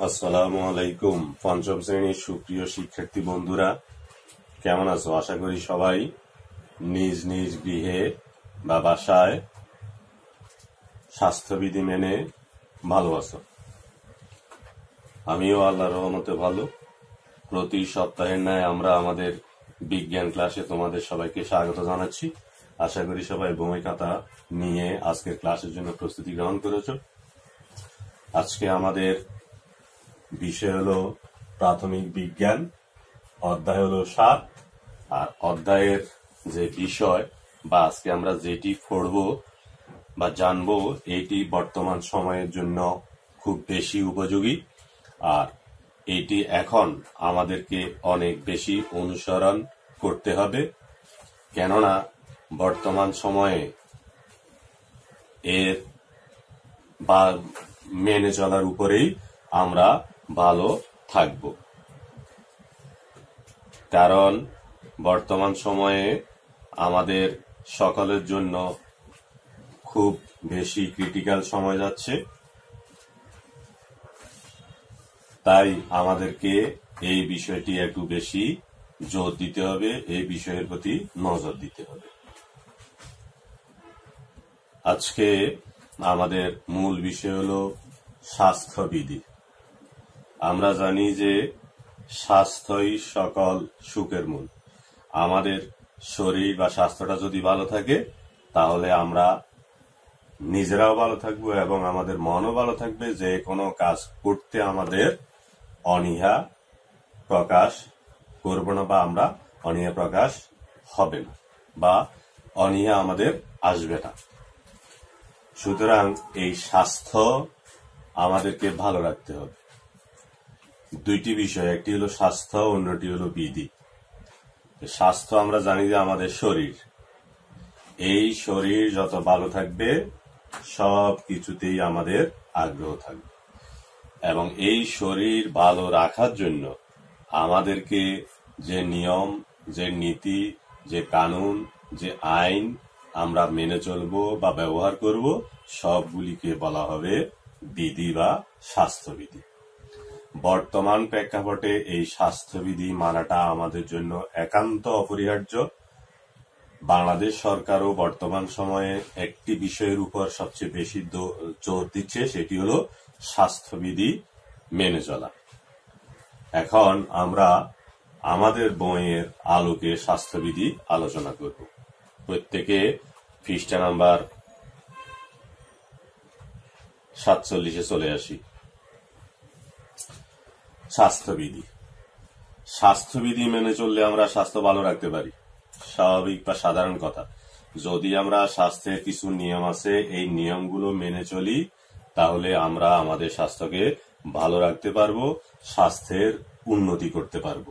আসসালামু আলাইকুম। পঞ্চম শ্রেণীর সুপ্রিয় শিক্ষার্থী বন্ধুরা, কেমন আছো? আশা করি সবাই নিজ নিজ গৃহে বা বাসায় স্বাস্থ্যবিধি মেনে ভালো আছো। আমিও আল্লাহর রহমতে ভালো। প্রতি সপ্তাহের ন্যায় আমরা আমাদের বিজ্ঞান ক্লাসে তোমাদের সবাইকে স্বাগত জানাচ্ছি। আশা করি সবাই বই খাতা নিয়ে আজকের ক্লাসের জন্য প্রস্তুতি গ্রহণ করেছো। আজকে আমাদের বিষয় হলো প্রাথমিক বিজ্ঞান, অধ্যায় হলো 7। আর অধ্যায়ের যে বিষয় বা আজকে আমরা যেটি পড়ব বা জানবো, এটি বর্তমান সময়ের জন্য খুব বেশি উপযোগী। আর এটি এখন আমাদেরকে অনেক বেশি অনুসরণ করতে হবে, কেননা বর্তমান সময়ে এর বা মেনে চলার উপরেই আমরা ভালো থাকব। কারণ বর্তমান সময়ে আমাদের সকলের জন্য খুব বেশি ক্রিটিক্যাল সময় যাচ্ছে, তাই আমাদেরকে এই বিষয়টি একটু বেশি জোর দিতে হবে, এই বিষয়ের প্রতি নজর দিতে হবে। আজকে আমাদের মূল বিষয় হলো স্বাস্থ্যবিধি। আমরা জানি যে স্বাস্থ্যই সকল সুখের মূল। আমাদের শরীর বা স্বাস্থ্যটা যদি ভালো থাকে, তাহলে আমরা নিজেরাও ভালো থাকবো এবং আমাদের মনও ভালো থাকবে। যে কোনো কাজ করতে আমাদের অনীহা প্রকাশ করব না, বা আমরা অনীহা প্রকাশ হবে না, বা অনীহা আমাদের আসবে না। সুতরাং এই স্বাস্থ্য আমাদেরকে ভালো রাখতে হবে। দুইটি বিষয়, একটি হলো স্বাস্থ্য, অন্যটি হলো বিধি। স্বাস্থ্য আমরা জানি যে আমাদের শরীর, এই শরীর যত ভালো থাকবে সব কিছুতেই আমাদের আগ্রহ থাকবে। এবং এই শরীর ভালো রাখার জন্য আমাদেরকে যে নিয়ম, যে নীতি, যে কানুন, যে আইন আমরা মেনে চলবো বা ব্যবহার করব, সবগুলিকে বলা হবে বিধি বা স্বাস্থ্যবিধি। বর্তমান প্রেক্ষাপটে এই স্বাস্থ্যবিধি মানাটা আমাদের জন্য একান্ত অপরিহার্য। বাংলাদেশ সরকারও বর্তমান সময়ে একটি বিষয়ের উপর সবচেয়ে বেশি জোর দিচ্ছে, সেটি হলো স্বাস্থ্যবিধি মেনে চলা। এখন আমরা আমাদের বইয়ের আলোকে স্বাস্থ্যবিধি আলোচনা করব। প্রত্যেকে পৃষ্ঠা নাম্বার 47 চলে আসি। স্বাস্থ্যবিধি। স্বাস্থ্যবিধি মেনে চললে আমরা স্বাস্থ্য ভালো রাখতে পারি, স্বাভাবিক বা সাধারণ কথা। যদি আমরা স্বাস্থ্যের কিছু নিয়ম আছে, এই নিয়মগুলো মেনে চলি, তাহলে আমরা আমাদের স্বাস্থ্যকে ভালো রাখতে পারবো, স্বাস্থ্যের উন্নতি করতে পারবো।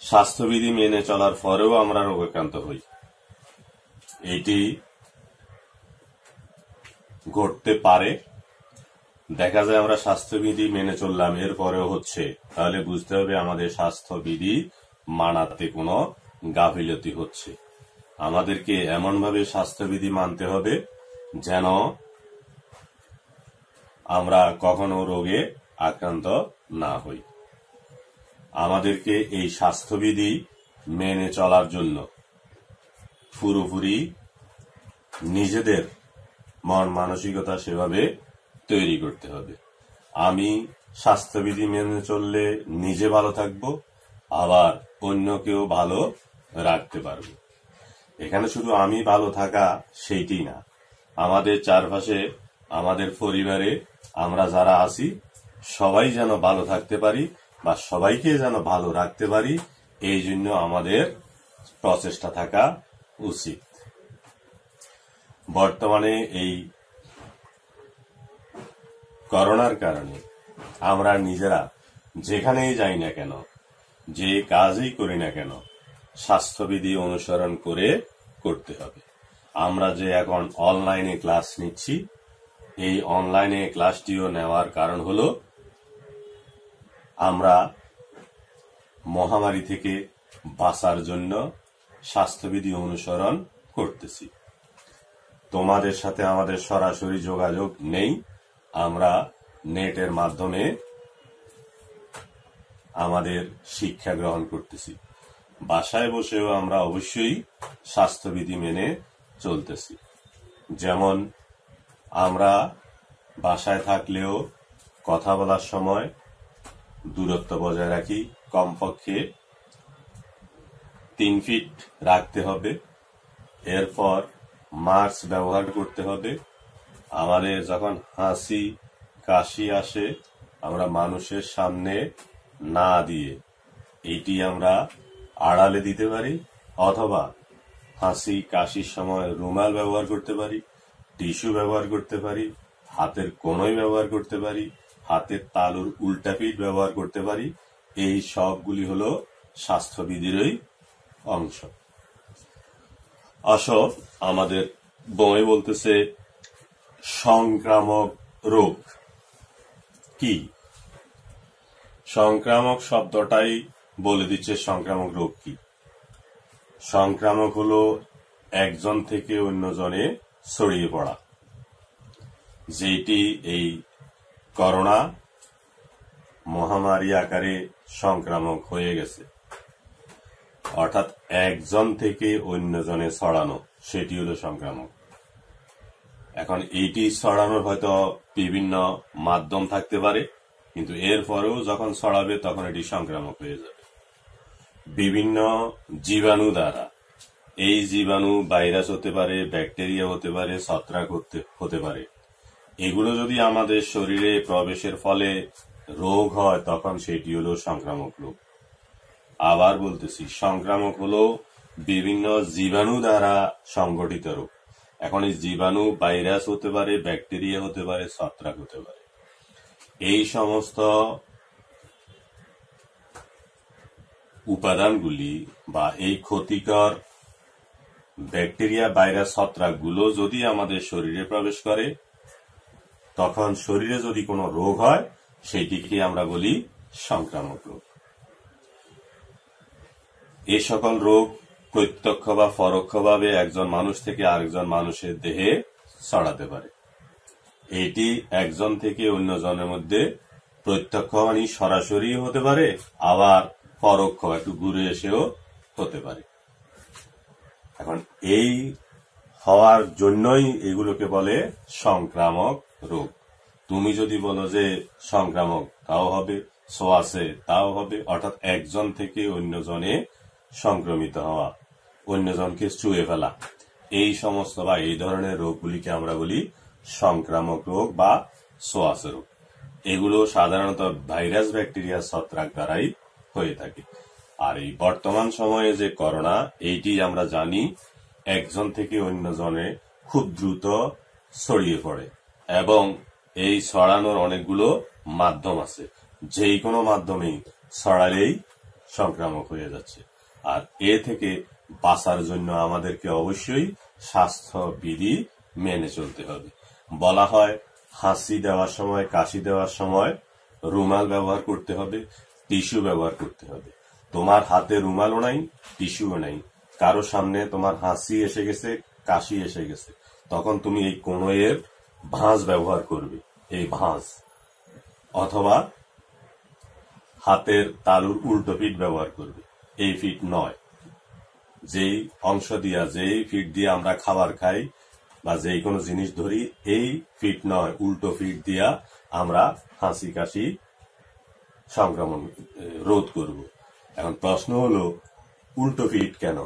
স্বাস্থ্যবিধি মেনে চলার পরেও আমরা রোগাক্রান্ত হই, এটি ঘটতে পারে। দেখা যায় আমরা স্বাস্থ্যবিধি মেনে চললাম, এরপরেও হচ্ছে, তাহলে বুঝতে হবে আমাদের স্বাস্থ্যবিধি মানাতে কোনো গাফিলতি হচ্ছে। আমাদেরকে এমনভাবে স্বাস্থ্যবিধি মানতে হবে যেন আমরা কখনো রোগে আক্রান্ত না হই। আমাদেরকে এই স্বাস্থ্যবিধি মেনে চলার জন্য পুরোপুরি নিজেদের মন মানসিকতা সেভাবে তৈরি করতে হবে। আমি স্বাস্থ্যবিধি মেনে চললে নিজে ভালো থাকবো, আবার অন্যকেও ভালো রাখতে পারবো। এখানে শুধু আমি ভালো থাকা সেইটি না, আমাদের চারপাশে, আমাদের পরিবারে আমরা যারা আছি সবাই যেন ভালো থাকতে পারি বা সবাইকে যেন ভালো রাখতে পারি, এই জন্য আমাদের প্রচেষ্টা থাকা উচিত। বর্তমানে এই করোনার কারণে আমরা নিজেরা যেখানেই যাই না কেন, যে কাজই করি না কেন, স্বাস্থ্যবিধি অনুসরণ করে করতে হবে। আমরা যে এখন অনলাইনে ক্লাস নিচ্ছি, এই অনলাইনে ক্লাসটিও নেওয়ার কারণ হলো আমরা মহামারী থেকে বাঁচার জন্য স্বাস্থ্যবিধি অনুসরণ করতেছি। তোমাদের সাথে আমাদের সরাসরি যোগাযোগ নেই, আমরা নেটের মাধ্যমে আমাদের শিক্ষা গ্রহণ করতেছি। বাসায় বসেও আমরা অবশ্যই স্বাস্থ্যবিধি মেনে চলতেছি। যেমন আমরা বাসায় থাকলেও কথা বলার সময় দূরত্ব বজায় রাখি, কমপক্ষে 3 ফিট রাখতে হবে। এরপর মাস্ক ব্যবহার করতে হবে। আমাদের যখন হাসি কাশি আসে আমরা মানুষের সামনে না দিয়ে এটি আমরা আড়ালে দিতে পারি, অথবা হাসি কাশির সময় রুমাল ব্যবহার করতে পারি, টিস্যু ব্যবহার করতে পারি, হাতের কোনোই ব্যবহার করতে পারি, হাতের তালুর উল্টা পিঠ ব্যবহার করতে পারি। এই সবগুলি হলো স্বাস্থ্যবিধিরই অংশ। আসো, আমাদের বই বলতেছে সংক্রামক রোগ কি। সংক্রামক শব্দটাই বলে দিচ্ছে সংক্রামক রোগ কি। সংক্রামক হলো একজন থেকে অন্যজনে ছড়িয়ে পড়া, যেটি এই করোনা মহামারী আকারে সংক্রামক হয়ে গেছে। অর্থাৎ একজন থেকে অন্যজনে ছড়ানো, সেটি হলো সংক্রামক। এখন এইটি ছড়ানোর হয়তো বিভিন্ন মাধ্যম থাকতে পারে, কিন্তু এরপরেও যখন ছড়াবে তখন এটি সংক্রামক হয়ে যাবে বিভিন্ন জীবাণু দ্বারা। এই জীবাণু ভাইরাস হতে পারে, ব্যাকটেরিয়া হতে পারে, ছত্রাক হতে পারে। এগুলো যদি আমাদের শরীরে প্রবেশের ফলে রোগ হয় তখন সেটি হলো সংক্রামক রোগ। আবার বলতেছি, সংক্রামক হলো বিভিন্ন জীবাণু দ্বারা সংগঠিত রোগ। এখন এই জীবাণু ভাইরাস হতে পারে, ব্যাকটেরিয়া হতে পারে, ছত্রাক হতে পারে। এই সমস্ত উপাদানগুলি বা এই ক্ষতিকর ব্যাকটেরিয়া, ভাইরাস, ছত্রাকগুলো যদি আমাদের শরীরে প্রবেশ করে তখন শরীরে যদি কোনো রোগ হয় সেটিকে আমরা বলি সংক্রামক রোগ। এই সকল রোগ প্রত্যক্ষ বা পরোক্ষভাবে একজন মানুষ থেকে আরেকজন মানুষের দেহে ছড়াতে পারে। এটি একজন থেকে অন্যজনের মধ্যে প্রত্যক্ষ মানে সরাসরি হতে পারে, আবার পরোক্ষ একটু ঘুরে এসেও হতে পারে। এখন এই হওয়ার জন্যই এগুলোকে বলে সংক্রামক রোগ। তুমি যদি বলো যে সংক্রামক, তাও হবে, ছোঁয়াচে তাও হবে। অর্থাৎ একজন থেকে অন্যজনে সংক্রমিত হওয়া, অন্যজনকে ছুঁয়ে ফেলা, এই সমস্ত বা এই ধরনের রোগগুলিকে আমরা বলি সংক্রামক রোগ বা ছোঁয়াচে রোগ। এগুলো সাধারণত ভাইরাস, ব্যাকটেরিয়া, ছত্রাক দ্বারাই হয়ে থাকে। আর এই বর্তমান সময়ে যে করোনা, এইটি আমরা জানি একজন থেকে অন্যজনে খুব দ্রুত ছড়িয়ে পড়ে এবং এই ছড়ানোর অনেকগুলো মাধ্যম আছে। যেই কোনো মাধ্যমেই ছড়ালেই সংক্রামক হয়ে যাচ্ছে। আর এ থেকে বাঁচার জন্য আমাদেরকে অবশ্যই স্বাস্থ্যবিধি মেনে চলতে হবে। বলা হয় হাসি দেওয়ার সময়, কাশি দেওয়ার সময় রুমাল ব্যবহার করতে হবে, টিস্যু ব্যবহার করতে হবে। তোমার হাতে রুমালও নাই, টিস্যুও নাই, কারো সামনে তোমার হাসি এসে গেছে, কাশি এসে গেছে, তখন তুমি এই কোণের ভাঁজ ব্যবহার করবে, এই ভাঁজ, অথবা হাতের তালুর উল্টো পিঠ ব্যবহার করবে। এই ফিট নয়, যেই অংশ দিয়া, যেই ফিট দিয়ে আমরা খাবার খাই বা যেই কোনো জিনিস ধরি, এই ফিট নয়, উল্টো ফিট দিয়া আমরা হাসি কাশি সংক্রমণ রোধ করব। এখন প্রশ্ন হলো উল্টো ফিট কেন?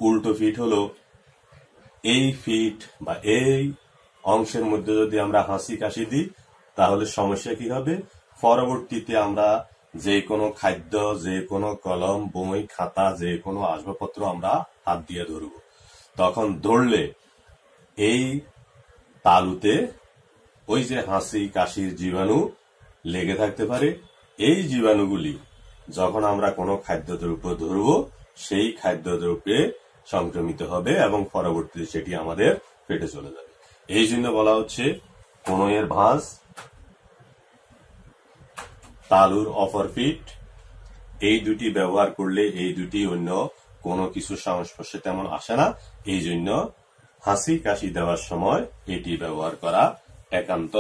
উল্টো ফিট হলো এই ফিট বা এই অংশের মধ্যে যদি আমরা হাসি কাশি দিই তাহলে সমস্যা কি হবে? পরবর্তীতে আমরা যে কোনো খাদ্য, যে কোনো কলম, বই, খাতা, যে কোনো আসবাবপত্র আমরা হাত দিয়ে ধরব। তখন ধরলে এই তালুতে ওই যে হাসি কাশির জীবাণু লেগে থাকতে পারে। এই জীবাণুগুলি যখন আমরা কোনো খাদ্যদ্রব্য ধরব, সেই খাদ্যদ্রব্যে সংক্রমিত হবে এবং পরবর্তীতে সেটি আমাদের পেটে চলে যাবে। এই জন্য বলা হচ্ছে কোণের ভাঁজ, তালুর অপর পিঠ, এই দুটি ব্যবহার করলে এই দুটি অন্য কোনো কিছু সংস্পর্শে তেমন আসে না। এই জন্য হাসি কাশি দেওয়ার সময় এটি ব্যবহার করা একান্ত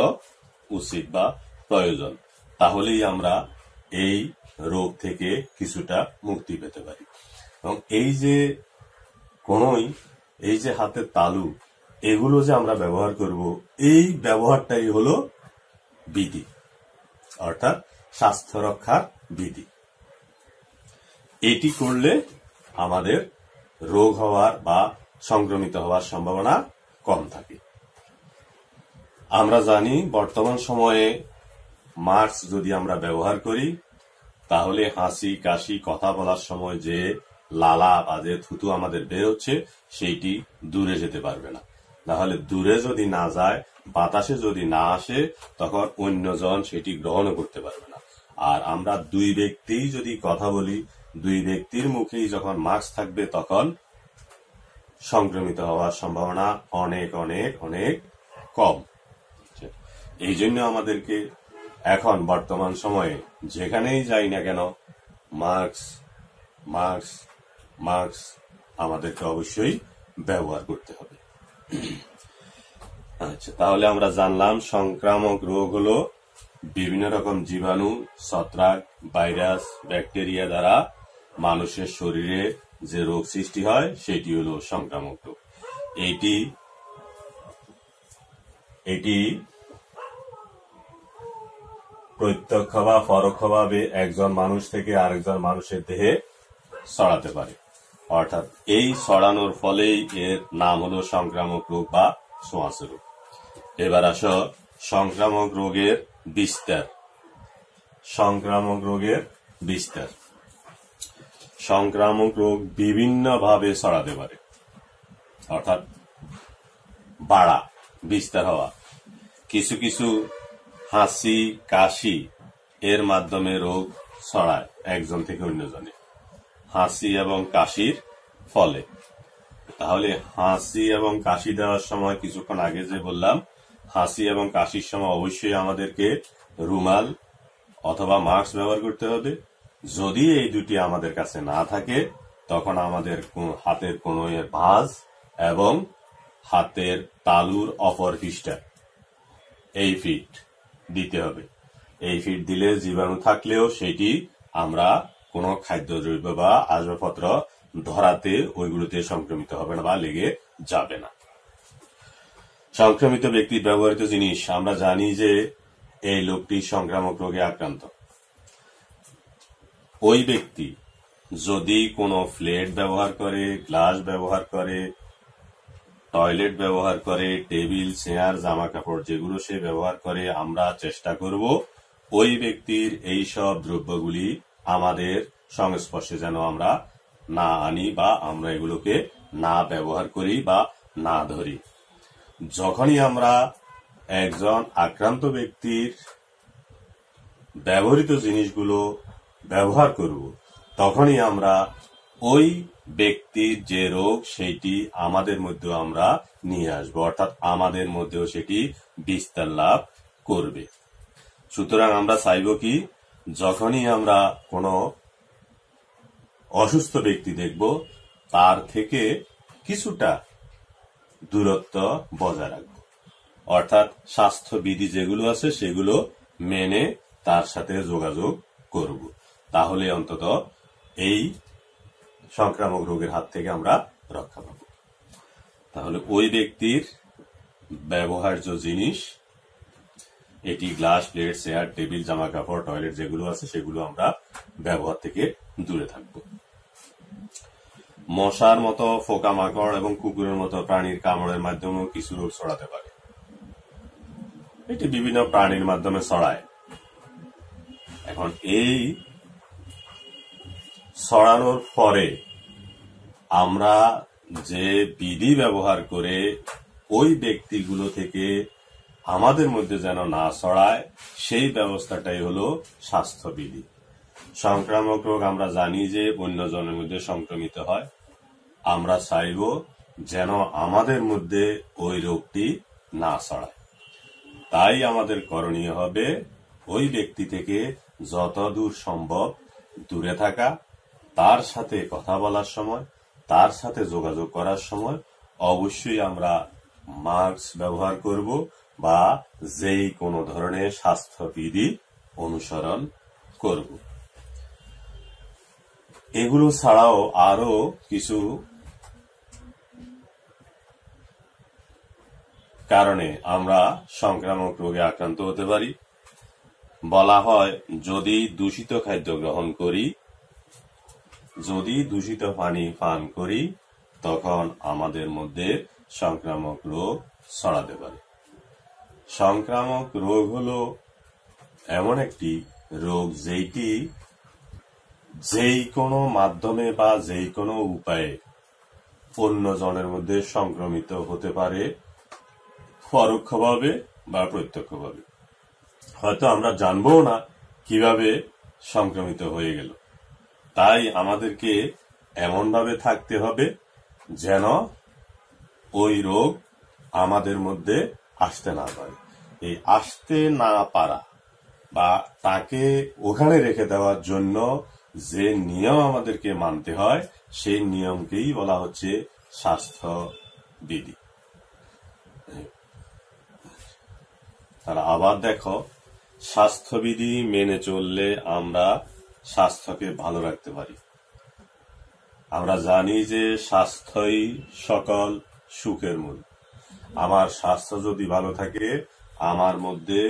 উচিত বা প্রয়োজন, তাহলেই আমরা এই রোগ থেকে কিছুটা মুক্তি পেতে পারি। এবং এই যে হাতের তালু, এগুলো যে আমরা ব্যবহার করব, এই ব্যবহারটাই হলো বিধি, অর্থাৎ স্বাস্থ্য রক্ষার বিধি। এটি করলে আমাদের রোগ হওয়ার বা সংক্রমিত হওয়ার সম্ভাবনা কম থাকে। আমরা জানি বর্তমান সময়ে মাস্ক যদি আমরা ব্যবহার করি, তাহলে হাসি কাশি কথা বলার সময় যে লালা বা যে থুতু আমাদের বের হচ্ছে, সেইটি দূরে যেতে পারবে না। তাহলে দূরে যদি না যায়, বাতাসে যদি না আসে, তখন অন্যজন সেটি গ্রহণ করতে পারবে না। আর আমরা দুই ব্যক্তি যদি কথা বলি, দুই ব্যক্তির মুখেই যখন মাস্ক থাকবে, তখন সংক্রমিত হওয়ার সম্ভাবনা অনেক অনেক অনেক কম। এই জন্য আমাদেরকে এখন বর্তমান সময়ে যেখানেই যাই না কেন মাস্ক আমাদেরকে অবশ্যই ব্যবহার করতে হবে। আচ্ছা, তাহলে আমরা জানলাম সংক্রামক রোগ হলো বিভিন্ন রকম জীবাণু, ছত্রাক, ভাইরাস, ব্যাকটেরিয়া দ্বারা মানুষের শরীরে যে রোগ সৃষ্টি হয়, সেটি হলো সংক্রামক রোগ। এটি প্রত্যক্ষ বা পরোক্ষভাবে একজন মানুষ থেকে আরেকজন মানুষের দেহে ছড়াতে পারে, অর্থাৎ এই ছড়ানোর ফলেই এর নাম হলো সংক্রামক রোগ বা ছোঁয়াচে রোগ। এবার আসো সংক্রামক রোগের বিস্তার। সংক্রামক রোগ বিভিন্নভাবে ছড়াতে পারে, অর্থাৎ বিস্তার হওয়া। কিছু কিছু হাসি কাশি এর মাধ্যমে রোগ ছড়ায় একজন থেকে অন্যজনে, হাসি এবং কাশির ফলে। তাহলে হাসি এবং কাশি দেওয়ার সময়, কিছুক্ষণ আগে যে বললাম, হাসি এবং কাশির সময় অবশ্যই আমাদেরকে রুমাল অথবা মাস্ক ব্যবহার করতে হবে। যদি এই দুটি আমাদের কাছে না থাকে, তখন আমাদের হাতের কনুইয়ের ভাঁজ এবং হাতের তালুর অপর পৃষ্ঠা এই ফিট দিতে হবে। এই ফিট দিলে জীবাণু থাকলেও সেটি আমরা কোনো খাদ্যদ্রব্য বা আসবাবপত্র ধরাতে ওইগুলোতে সংক্রমিত হবে না বা লেগে যাবে না। সংক্রমিত ব্যক্তির ব্যবহৃত জিনিস, আমরা জানি যে এই লোকটি সংক্রামক রোগে আক্রান্ত। ওই ব্যক্তি যদি কোনো প্লেট ব্যবহার করে, গ্লাস ব্যবহার করে, টয়লেট ব্যবহার করে, টেবিল, চেয়ার, জামা কাপড় যেগুলো সে ব্যবহার করে, আমরা চেষ্টা করব ওই ব্যক্তির এই সব দ্রব্যগুলি আমাদের সংস্পর্শে যেন আমরা না আনি বা আমরা এগুলোকে না ব্যবহার করি বা না ধরি। যখনই আমরা একজন আক্রান্ত ব্যক্তির ব্যবহৃত জিনিসগুলো ব্যবহার করব, তখনই আমরা ওই ব্যক্তির যে রোগ সেইটি আমাদের মধ্যে আমরা নিয়ে আসবো, অর্থাৎ আমাদের মধ্যেও সেটি বিস্তার লাভ করবে। সুতরাং আমরা চাইব কি, যখনই আমরা কোনো অসুস্থ ব্যক্তি দেখব, তার থেকে কিছুটা দূরত্ব বজায় রাখব, অর্থাৎ স্বাস্থ্যবিধি যেগুলো আছে সেগুলো মেনে তার সাথে যোগাযোগ করব। তাহলে অন্তত এই সংক্রামক রোগের হাত থেকে আমরা রক্ষা পাব। তাহলে ওই ব্যক্তির ব্যবহার্য জিনিস, এটি গ্লাস, প্লেট, চেয়ার, টেবিল, জামা কাপড়, টয়লেট যেগুলো আছে সেগুলো আমরা ব্যবহার থেকে দূরে থাকব। মশার মতো, পোকামাকড় এবং কুকুরের মতো প্রাণীর কামড়ের মাধ্যমেও কিছু রোগ ছড়াতে পারে। এটি বিভিন্ন প্রাণীর মাধ্যমে ছড়ায়। এখন এই ছড়ানোর পরে আমরা যে বিধি ব্যবহার করে ওই ব্যক্তিগুলো থেকে আমাদের মধ্যে যেন না ছড়ায়, সেই ব্যবস্থাটাই হলো স্বাস্থ্যবিধি। সংক্রামক রোগ আমরা জানি যে অন্যজনের মধ্যে সংক্রমিত হয়। আমরা চাইব যেন আমাদের মধ্যে ওই রোগটি না ছড়ায়। তাই আমাদের করণীয় হবে ওই ব্যক্তি থেকে যতদূর সম্ভব দূরে থাকা, তার সাথে কথা বলার সময়, তার সাথে যোগাযোগ করার সময় অবশ্যই আমরা মাস্ক ব্যবহার করব বা যেই কোনো ধরনের স্বাস্থ্যবিধি অনুসরণ করব। এগুলো ছাড়াও আরো কিছু কারণে আমরা সংক্রামক রোগে আক্রান্ত হতে পারি। বলা হয় যদি দূষিত খাদ্য গ্রহণ করি, যদি দূষিত পানি পান করি, তখন আমাদের মধ্যে সংক্রামক রোগ ছড়াতে পারে। সংক্রামক রোগ হলো এমন একটি রোগ যেটি যেই কোনো মাধ্যমে বা যেই কোনো উপায়ে অন্যজনের মধ্যে সংক্রমিত হতে পারে, পরোক্ষভাবে বা প্রত্যক্ষভাবে। হয়তো আমরা জানবো না কিভাবে সংক্রমিত হয়ে গেল। তাই আমাদেরকে এমনভাবে থাকতে হবে যেন ওই রোগ আমাদের মধ্যে আসতে না পারে। এই আসতে না পারা বা তাকে ওখানে রেখে দেওয়ার জন্য যে নিয়ম আমাদেরকে মানতে হয়, সেই নিয়মকেই বলা হচ্ছে স্বাস্থ্যবিধি। তারা আবার দেখো, স্বাস্থ্যবিধি মেনে চললে আমরা স্বাস্থ্যকে ভালো রাখতে পারি। আমরা জানি যে স্বাস্থ্যই সকল সুখের মূল। আমার স্বাস্থ্য যদি ভালো থাকে, আমার মধ্যে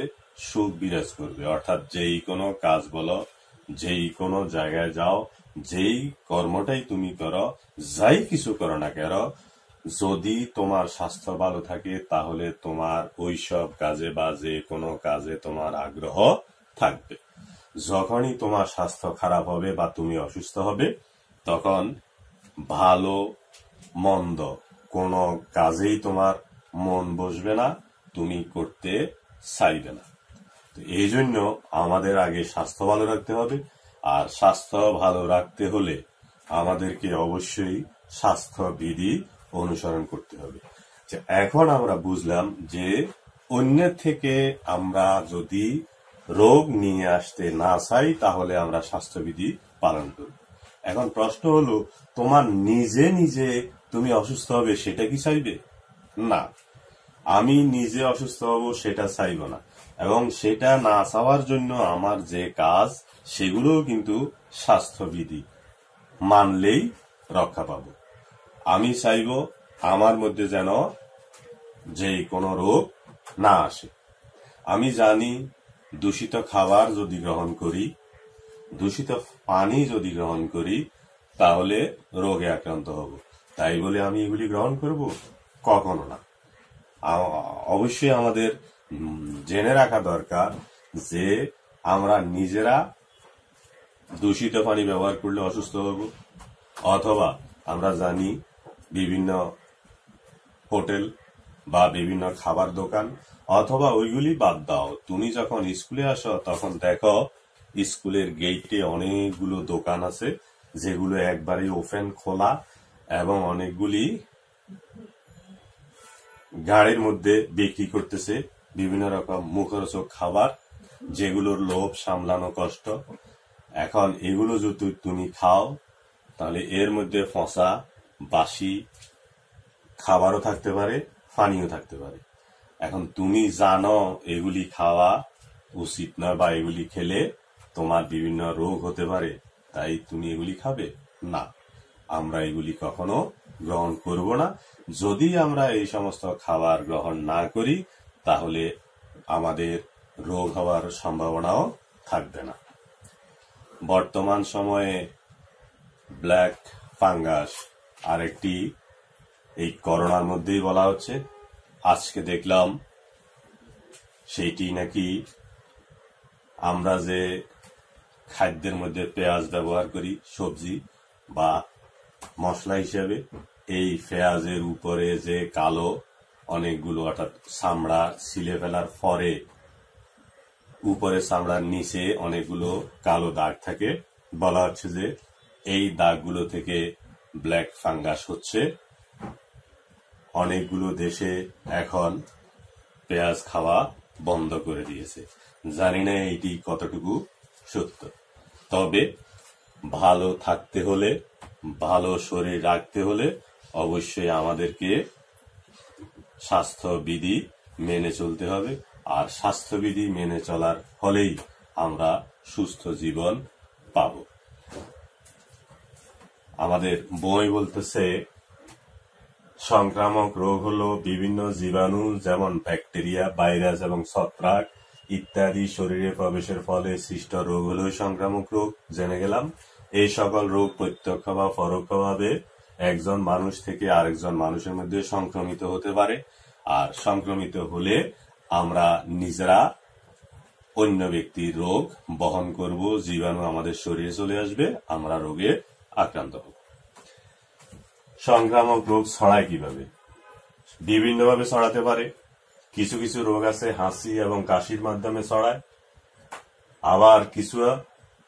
সুখ বিরাজ করবে। অর্থাৎ যেই কোনো কাজ বলো, যেই কোনো জায়গায় যাও, যেই কর্মটাই তুমি করো, যাই কিছু করো না কেন, যদি তোমার স্বাস্থ্য ভালো থাকে তাহলে তোমার ওইসব কাজে বা যে কোনো কাজে তোমার আগ্রহ থাকবে। যখনই তোমার স্বাস্থ্য খারাপ হবে বা তুমি অসুস্থ হবে, তখন ভালো মন্দ কোনো কাজেই তোমার মন বসবে না, তুমি করতে চাইবে না। এই জন্য আমাদের আগে স্বাস্থ্য ভালো রাখতে হবে। আর স্বাস্থ্য ভালো রাখতে হলে আমাদেরকে অবশ্যই স্বাস্থ্যবিধি অনুসরণ করতে হবে। এখন আমরা বুঝলাম যে অন্যের থেকে আমরা যদি রোগ নিয়ে আসতে না চাই, তাহলে আমরা স্বাস্থ্যবিধি পালন করব। এখন প্রশ্ন হলো, তোমার নিজে নিজে তুমি অসুস্থ হবে সেটা কি চাইবে? না, আমি নিজে অসুস্থ হব সেটা চাইব না। এবং সেটা না চাওয়ার জন্য আমার যে কাজ, সেগুলোও কিন্তু স্বাস্থ্যবিধি মানলেই রক্ষা পাব। আমি চাইব আমার মধ্যে যেন যেই কোনো রোগ না আসে। আমি জানি দূষিত খাবার যদি গ্রহণ করি, দূষিত পানি যদি গ্রহণ করি, তাহলে রোগে আক্রান্ত হব। তাই বলে আমি এগুলি গ্রহণ করব? কখনো না। অবশ্যই আমাদের জেনে রাখা দরকার যে আমরা নিজেরা দূষিত পানি ব্যবহার করলে অসুস্থ হব, অথবা আমরা জানি বিভিন্ন হোটেল বা বিভিন্ন খাবার দোকান, অথবা ওইগুলি বাদ দাও, তুমি যখন স্কুলে আসো তখন দেখো স্কুলের গেটে অনেকগুলো দোকান আছে যেগুলো একবারে ওপেন খোলা, এবং অনেকগুলি গাড়ির মধ্যে বিক্রি করতেছে বিভিন্ন রকম মুখরোচক খাবার, যেগুলোর লোভ সামলানো কষ্ট। এখন এগুলো যদি তুমি খাও, তাহলে এর মধ্যে ফসা বাসি খাবারও থাকতে পারে, পানিও থাকতে পারে। এখন তুমি জানো এগুলি খাওয়া উচিত নয় বা এগুলি খেলে তোমার বিভিন্ন রোগ হতে পারে, তাই তুমি এগুলি খাবে না। আমরা এগুলি কখনো গ্রহণ করব না। যদি আমরা এই সমস্ত খাবার গ্রহণ না করি, তাহলে আমাদের রোগ হওয়ার সম্ভাবনাও থাকবে না। বর্তমান সময়ে ব্ল্যাক ফাঙ্গাস আরেকটি এই করোনার মধ্যেই বলা হচ্ছে। আজকে দেখলাম সেইটি নাকি আমরা যে খাদ্যের মধ্যে পেঁয়াজ ব্যবহার করি, সবজি বা মশলা হিসেবে, এই পেঁয়াজের উপরে যে কালো অনেকগুলো, অর্থাৎ চামড়া ছিলে ফেলার পরে উপরে চামড়ার নিচে অনেকগুলো কালো দাগ থাকে, বলা হচ্ছে যে এই দাগগুলো থেকে ব্ল্যাক ফাঙ্গাস হচ্ছে। অনেকগুলো দেশে এখন পেঁয়াজ খাওয়া বন্ধ করে দিয়েছে। জানি না এটি কতটুকু সত্য, তবে ভালো থাকতে হলে, ভালো শরীর রাখতে হলে অবশ্যই আমাদেরকে স্বাস্থ্যবিধি মেনে চলতে হবে। আর স্বাস্থ্যবিধি মেনে চলার ফলেই আমরা সুস্থ জীবন পাব। আমাদের বই বলতেছে সংক্রামক রোগ হলো বিভিন্ন জীবাণু যেমন ব্যাকটেরিয়া, ভাইরাস এবং ছত্রাক ইত্যাদি শরীরে প্রবেশের ফলে সৃষ্ট রোগ হলো সংক্রামক রোগ। জেনে গেলাম এই সকল রোগ প্রত্যক্ষ বা পরোক্ষভাবে একজন মানুষ থেকে আরেকজন মানুষের মধ্যে সংক্রমিত হতে পারে। আর সংক্রমিত হলে আমরা নিজেরা অন্য ব্যক্তির রোগ বহন করব, জীবাণু আমাদের শরীরে চলে আসবে, আমরা রোগে আক্রান্ত হব। সংক্রামক রোগ ছড়ায় কিভাবে? বিভিন্নভাবে ছড়াতে পারে। কিছু কিছু রোগ আছে হাসি এবং কাশির মাধ্যমে ছড়ায়, আবার কিছু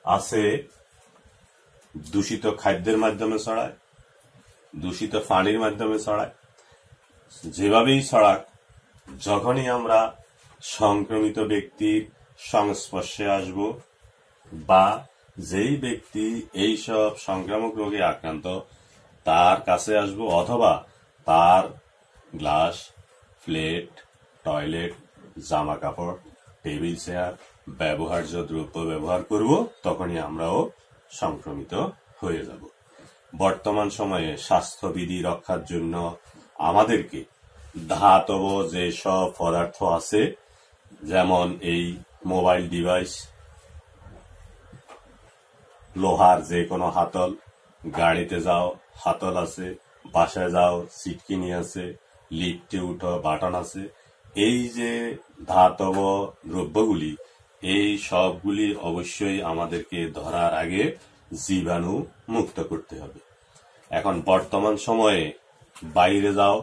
আছে দূষিত খাদ্যের মাধ্যমে ছড়ায়, দূষিত পানির মাধ্যমে ছড়ায়। যেভাবেই ছড়াক, যখনই আমরা সংক্রমিত ব্যক্তির সংস্পর্শে আসব বা যেই ব্যক্তি এই সব সংক্রামক রোগে আক্রান্ত তার কাছে আসব, অথবা তার গ্লাস, প্লেট, টয়লেট, জামা কাপড়, টেবিল চেয়ার, ব্যবহার্য দ্রব্য ব্যবহার করব, তখনই আমরাও সংক্রমিত হয়ে যাব। বর্তমান সময়ে স্বাস্থ্যবিধি রক্ষার জন্য আমাদেরকে ধাতব যে সব পদার্থ আছে, যেমন এই মোবাইল ডিভাইস, লোহার যে কোনো হাতল, গাড়িতে যাও হাতল আছে, বাসায় যাও সিটকিনি আছে, লিফটে উঠো বাটন আছে, এই যে ধাতব দ্রব্যগুলি, এই সবগুলি অবশ্যই আমাদেরকে ধরার আগে জীবাণু মুক্ত করতে হবে। এখন বর্তমান সময়ে বাইরে যাও,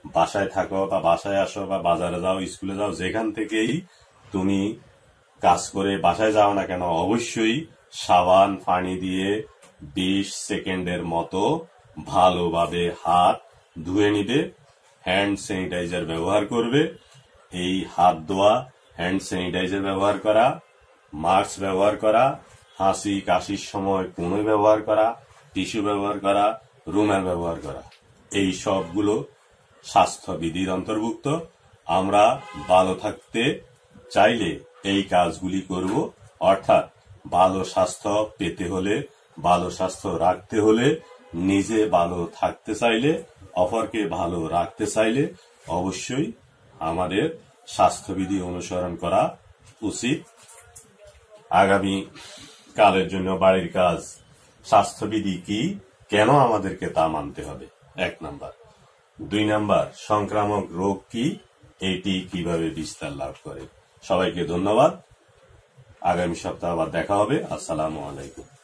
বাসায় থাকো বা বাসায় আসো বা বাজারে যাও, স্কুলে যাও, যেখান থেকেই তুমি কাজ করে বাসায় যাও না কেন, অবশ্যই সাবান পানি দিয়ে 20 সেকেন্ডের মতো ভালোভাবে হাত ধুয়ে নিবে। হ্যান্ড স্যানিটাইজার ব্যবহার করবে। এই হাত ধোয়া, হ্যান্ড স্যানিটাইজার ব্যবহার করা, মাস্ক ব্যবহার করা, হাসি কাশির সময় কনুই ব্যবহার করা, টিস্যু ব্যবহার করা, রুমাল ব্যবহার করা, এই সবগুলো স্বাস্থ্যবিধির অন্তর্ভুক্ত। আমরা ভালো থাকতে চাইলে এই কাজগুলি করব। অর্থাৎ ভালো স্বাস্থ্য পেতে হলে, ভালো স্বাস্থ্য রাখতে হলে, নিজে ভালো থাকতে চাইলে, অপরকে ভালো রাখতে চাইলে অবশ্যই আমাদের স্বাস্থ্যবিধি অনুসরণ করা উচিত। আগামী কালের জন্য বাড়ির কাজ, স্বাস্থ্যবিধি কি, কেন আমাদেরকে তা মানতে হবে, 1 নাম্বার। 2 নাম্বার, সংক্রামক রোগ কি, এটি কিভাবে বিস্তার লাভ করে। সবাইকে ধন্যবাদ। আগামী সপ্তাহে আবার দেখা হবে। আসসালামু আলাইকুম।